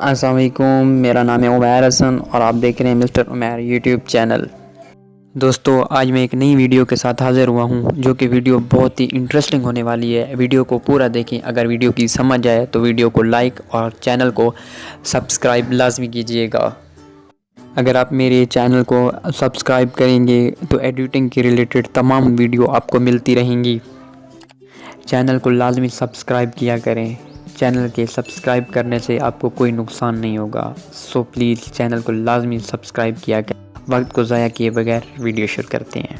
अस्सलाम वालेकुम, मेरा नाम है उमैर हसन और आप देख रहे हैं मिस्टर उमैर यूट्यूब चैनल। दोस्तों, आज मैं एक नई वीडियो के साथ हाज़िर हुआ हूं, जो कि वीडियो बहुत ही इंटरेस्टिंग होने वाली है। वीडियो को पूरा देखें। अगर वीडियो की समझ आए तो वीडियो को लाइक और चैनल को सब्सक्राइब लाजमी कीजिएगा। अगर आप मेरे चैनल को सब्सक्राइब करेंगे तो एडिटिंग के रिलेटेड तमाम वीडियो आपको मिलती रहेंगी। चैनल को लाजमी सब्सक्राइब किया करें। चैनल के सब्सक्राइब करने से आपको कोई नुकसान नहीं होगा। सो प्लीज़ चैनल को लाजमी सब्सक्राइब किया करें। वक्त को ज़ाया किए बगैर वीडियो शुरू करते हैं।